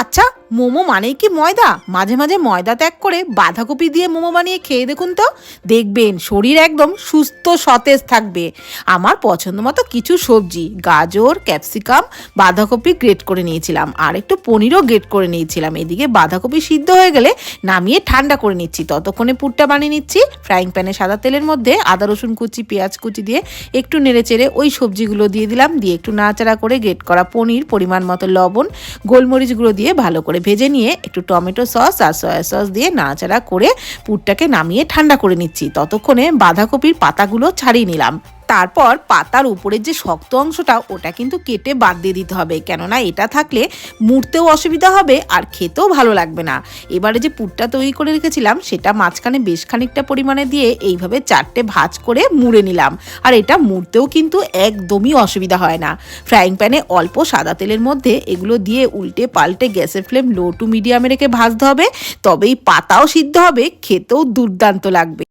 আচ্ছা, মোমো মানেই কি ময়দা? মাঝে মাঝে ময়দা ত্যাগ করে বাঁধাকপি দিয়ে মোমো বানিয়ে খেয়ে দেখুন তো, দেখবেন শরীর একদম সুস্থ সতেজ থাকবে। আমার পছন্দ মতো কিছু সবজি, গাজর, ক্যাপসিকাম, বাঁধাকপি গ্রেট করে নিয়েছিলাম, আর একটু পনিরও গ্রেট করে নিয়েছিলাম। এদিকে বাঁধাকপি সিদ্ধ হয়ে গেলে নামিয়ে ঠান্ডা করে নিচ্ছি, ততক্ষণে পুরটা বানিয়ে নিচ্ছি। ফ্রাইং প্যানে সাদা তেলের মধ্যে আদা রসুন কুচি, পেঁয়াজ কুচি দিয়ে একটু নেড়ে চেড়ে ওই সবজিগুলো দিয়ে দিলাম, দিয়ে একটু নাড়াচাড়া করে গ্রেট করা পনির, পরিমাণ মতো লবণ, গোলমরিচ গুঁড়ো দিয়ে ভালো করে ভেজে নিয়ে একটু টমেটো সস আর সয়া সস দিয়ে নাড়াচাড়া করে পুরটাকে নামিয়ে ঠান্ডা করে নিচ্ছি। ততক্ষণে বাঁধাকপির পাতাগুলো ছাড়িয়ে নিলাম। তারপর পাতার উপরের যে শক্ত অংশটা ওটা কিন্তু কেটে বাদ দিয়ে দিতে হবে, কেননা এটা থাকলে মুড়তেও অসুবিধা হবে আর খেতেও ভালো লাগবে না। এবারে যে পুরটা তৈরি করে রেখেছিলাম সেটা মাঝখানে বেশ খানিকটা পরিমাণে দিয়ে এইভাবে 4টে ভাঁজ করে মুড়ে নিলাম, আর এটা মুড়তেও কিন্তু একদমই অসুবিধা হয় না। ফ্রাইং প্যানে অল্প সাদা তেলের মধ্যে এগুলো দিয়ে উল্টে পাল্টে গ্যাসের ফ্লেম লো টু মিডিয়ামে রেখে ভাজতে হবে, তবেই পাতাও সিদ্ধ হবে, খেতেও দুর্দান্ত লাগবে।